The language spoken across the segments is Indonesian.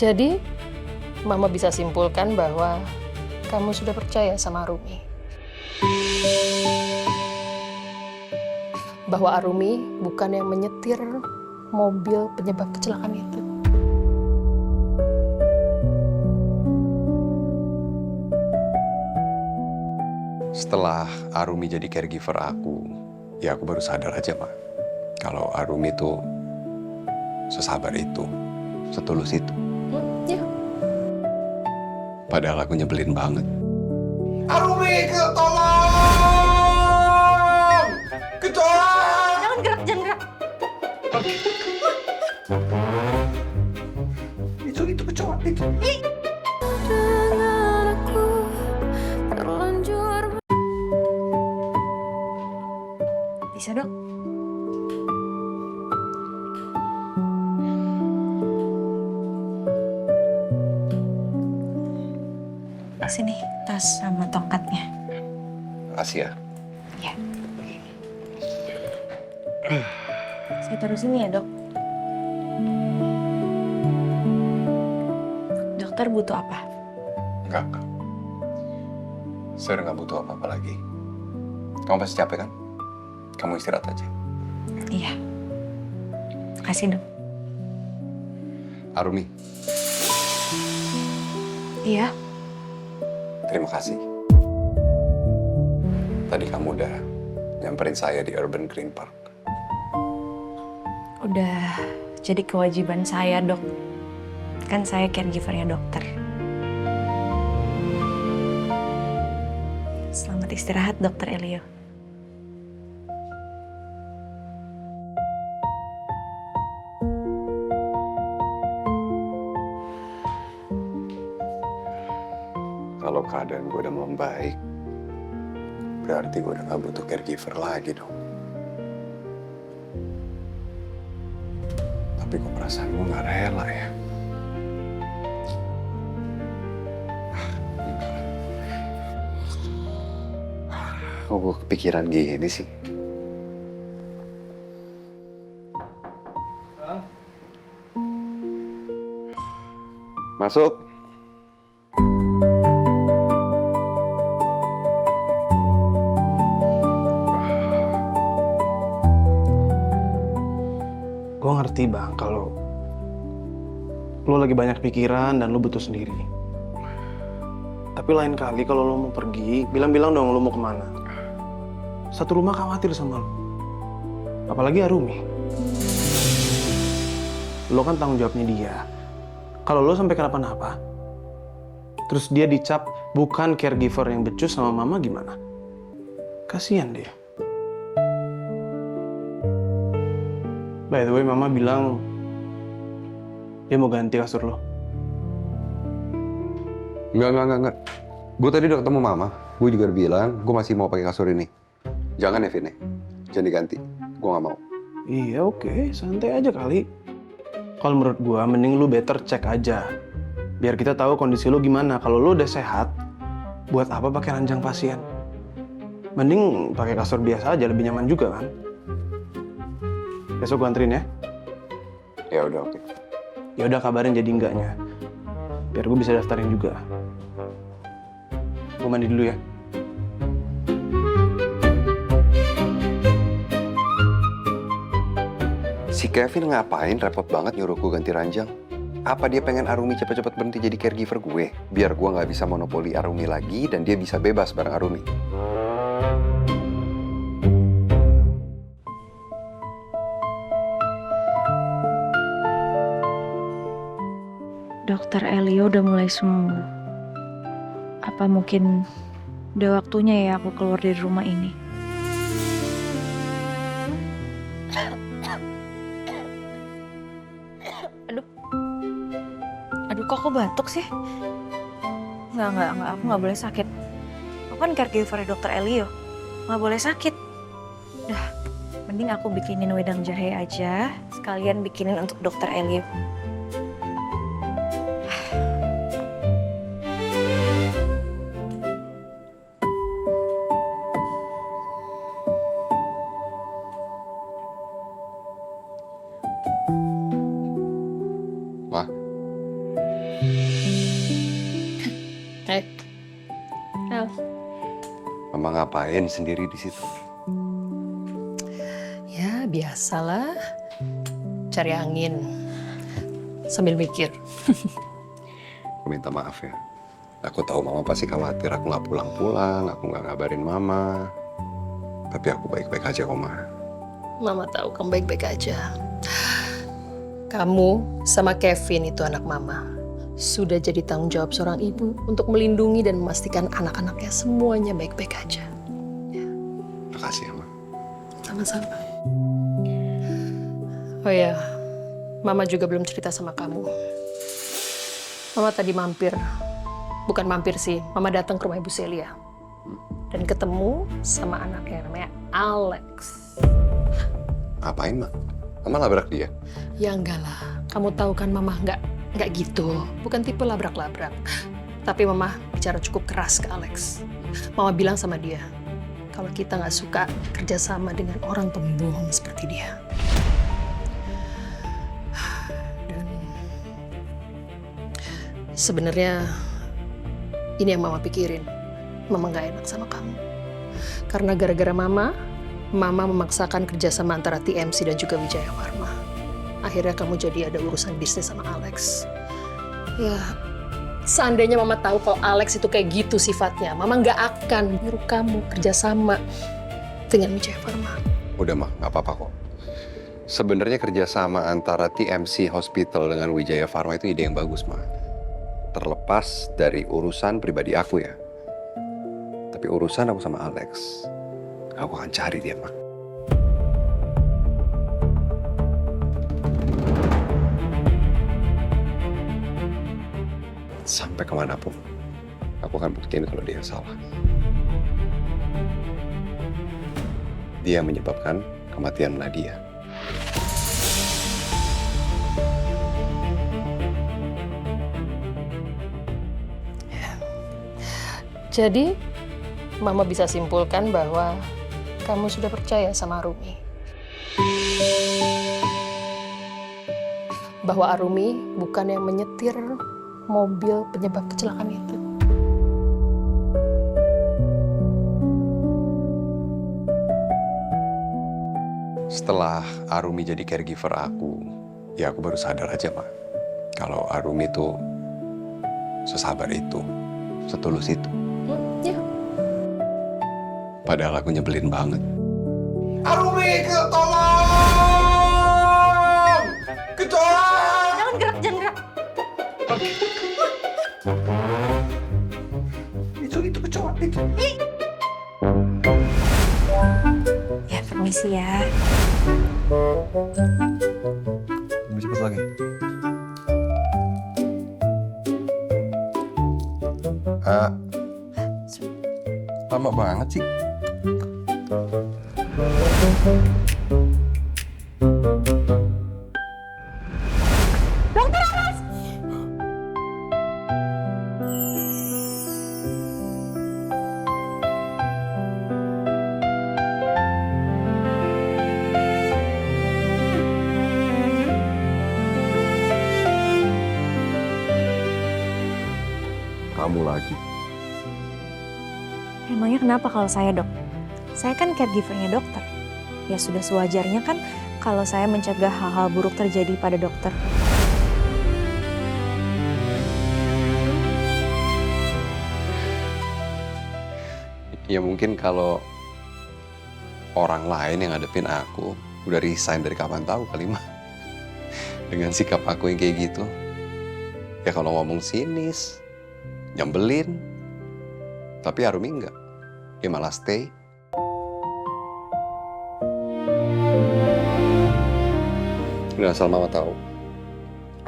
Jadi, Mama bisa simpulkan bahwa kamu sudah percaya sama Arumi. Bahwa Arumi bukan yang menyetir mobil penyebab kecelakaan itu. Setelah Arumi jadi caregiver aku, ya aku baru sadar aja, Ma. Kalau Arumi itu sesabar itu, setulus itu. Ya. Padahal aku nyebelin banget. Arumi, tolong! Kecoa! Jangan gerak, jangan gerak. Itu kecoa, itu. Bisa, Dok? Sini, tas sama tongkatnya. Makasih ya. Ya. Saya taruh sini ya, Dok. Dokter butuh apa? Enggak. Saya udah nggak butuh apa-apa lagi. Kamu pasti capek kan? Kamu istirahat aja. Iya. Makasih, Dok. Arumi, Iya. terima kasih. Tadi kamu udah nyamperin saya di Urban Green Park. Udah jadi kewajiban saya, Dok. Kan saya caregiver-nya dokter. Selamat istirahat, Dokter Elio. Kalau keadaan gue udah membaik, berarti gue udah gak butuh caregiver lagi dong. Tapi kok perasaan gue gak rela ya? Kok gue kepikiran gini sih? Masuk. Gue ngerti Bang kalau lo lagi banyak pikiran dan lo butuh sendiri. Tapi lain kali kalau lo mau pergi, bilang-bilang dong lo mau kemana. Satu rumah khawatir sama lo. Apalagi Arumi. Lo kan tanggung jawabnya dia. Kalau lo sampai kenapa-napa, terus dia dicap bukan caregiver yang becus sama mama gimana? Kasian dia. By the way, mama bilang dia mau ganti kasur lo. Enggak. Gue tadi udah ketemu mama. Gue juga udah bilang, gue masih mau pakai kasur ini. Jangan ya, Vin. Jangan diganti. Gue gak mau. Iya oke, santai aja kali. Kalau menurut gua, mending lu better cek aja. Biar kita tahu kondisi lu gimana. Kalau lu udah sehat, buat apa pakai ranjang pasien? Mending pakai kasur biasa aja, lebih nyaman juga kan? Besok gua anterin ya. Ya udah oke. Ya udah kabarin jadi enggaknya. Biar gua bisa daftarin juga. Gua mandi dulu ya. Si Kevin ngapain repot banget nyuruh gue ganti ranjang? Apa dia pengen Arumi cepet-cepet berhenti jadi caregiver gue? Biar gue nggak bisa monopoli Arumi lagi dan dia bisa bebas bareng Arumi. Dokter Elio udah mulai sembuh. Apa mungkin udah waktunya ya aku keluar dari rumah ini? Aduh, kok aku batuk sih? Enggak, aku nggak boleh sakit. Aku kan caregiver dokter Elio, nggak boleh sakit. Udah, mending aku bikinin wedang jahe aja, sekalian bikinin untuk dokter Elio. Wah, sayang. Mama ngapain sendiri di situ? Ya, biasalah. Cari angin. Sambil mikir. Aku minta maaf ya. Aku tahu Mama pasti khawatir aku nggak pulang-pulang, aku nggak ngabarin Mama. Tapi aku baik-baik aja kok, Ma. Mama tahu kamu baik-baik aja. Kamu sama Kevin itu anak Mama. Sudah jadi tanggung jawab seorang ibu untuk melindungi dan memastikan anak-anaknya semuanya baik-baik aja. Makasih ya, Ma. Sama-sama. Oh ya, Mama juga belum cerita sama kamu. Mama tadi mampir. Bukan mampir sih, Mama datang ke rumah Ibu Celia. Dan ketemu sama anaknya namanya Alex. Ngapain, Ma? Mama labrak dia? Ya enggak lah, kamu tahu kan Mama nggak gitu. Bukan tipe labrak-labrak. Tapi Mama bicara cukup keras ke Alex. Mama bilang sama dia, kalau kita nggak suka kerjasama dengan orang pembohong seperti dia. Dan sebenarnya ini yang Mama pikirin. Mama nggak enak sama kamu. Karena gara-gara Mama memaksakan kerjasama antara TMC dan juga Wijaya Pharma. Akhirnya kamu jadi ada urusan bisnis sama Alex. Ya, seandainya Mama tahu kalau Alex itu kayak gitu sifatnya, Mama nggak akan nyuruh kamu kerjasama dengan Wijaya Pharma. Udah, Ma, nggak apa-apa kok. Sebenarnya kerjasama antara TMC Hospital dengan Wijaya Pharma itu ide yang bagus, Ma. Terlepas dari urusan pribadi aku ya. Tapi urusan aku sama Alex, aku akan cari dia, Ma. Sampai kemanapun, aku akan buktiin kalau dia salah. Dia menyebabkan kematian Nadia. Jadi, Mama bisa simpulkan bahwa kamu sudah percaya sama Arumi. Bahwa Arumi bukan yang menyetir mobil penyebab kecelakaan itu. Setelah Arumi jadi caregiver aku, ya aku baru sadar aja, Ma. Kalau Arumi tuh sesabar itu, setulus itu. Ya. Padahal aku nyebelin banget. Arumi, tolong! Kecoa! Jangan gerak, jangan gerak. Itu kecoa, itu. Ya, permisi ya. Lebih cepat lagi. Lama banget sih. Kamu lagi. Emangnya kenapa kalau saya, Dok? Saya kan caregiver-nya dokter. Ya sudah sewajarnya kan kalau saya mencegah hal-hal buruk terjadi pada dokter. Ya mungkin kalau orang lain yang ngadepin aku udah resign dari kapan tahu kali, mah. Dengan sikap aku yang kayak gitu. Ya kalau ngomong sinis, nyambelin. Tapi Arumi enggak. Dia malah stay. Dan asal Mama tahu,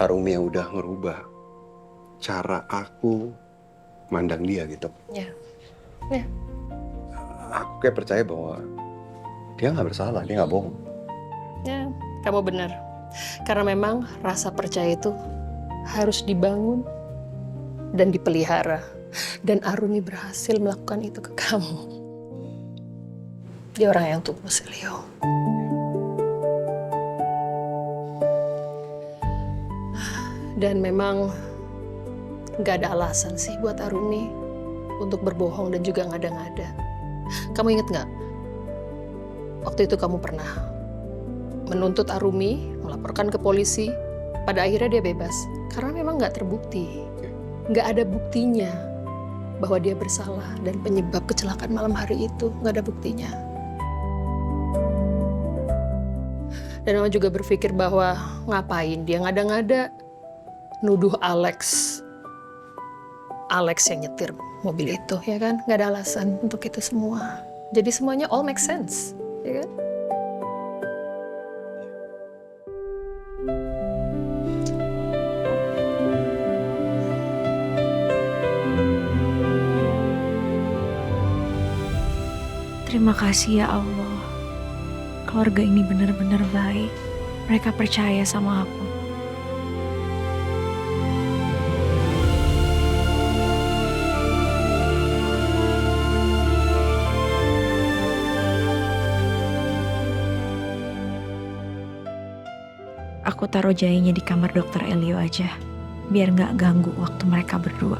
Arumi yang udah ngerubah cara aku mandang dia gitu. Ya. Ya. Aku kayak percaya bahwa dia nggak bersalah, dia nggak bohong. Ya, kamu benar. Karena memang rasa percaya itu harus dibangun dan dipelihara. Dan Arumi berhasil melakukan itu ke kamu. Dia orang yang tulus, Leo. Dan memang nggak ada alasan sih buat Arumi untuk berbohong dan juga ngada-ngada. Kamu inget nggak? Waktu itu kamu pernah menuntut Arumi, melaporkan ke polisi. Pada akhirnya dia bebas. Karena memang nggak terbukti. Nggak ada buktinya bahwa dia bersalah dan penyebab kecelakaan malam hari itu. Nggak ada buktinya. Dan mama juga berpikir bahwa ngapain dia ngada-ngada nuduh Alex yang nyetir mobil itu, ya kan? Nggak ada alasan untuk itu semua. Jadi semuanya all make sense, ya kan? Terima kasih ya Allah. Keluarga ini benar-benar baik. Mereka percaya sama aku. Aku taruh jahenya di kamar dokter Elio aja. Biar nggak ganggu waktu mereka berdua.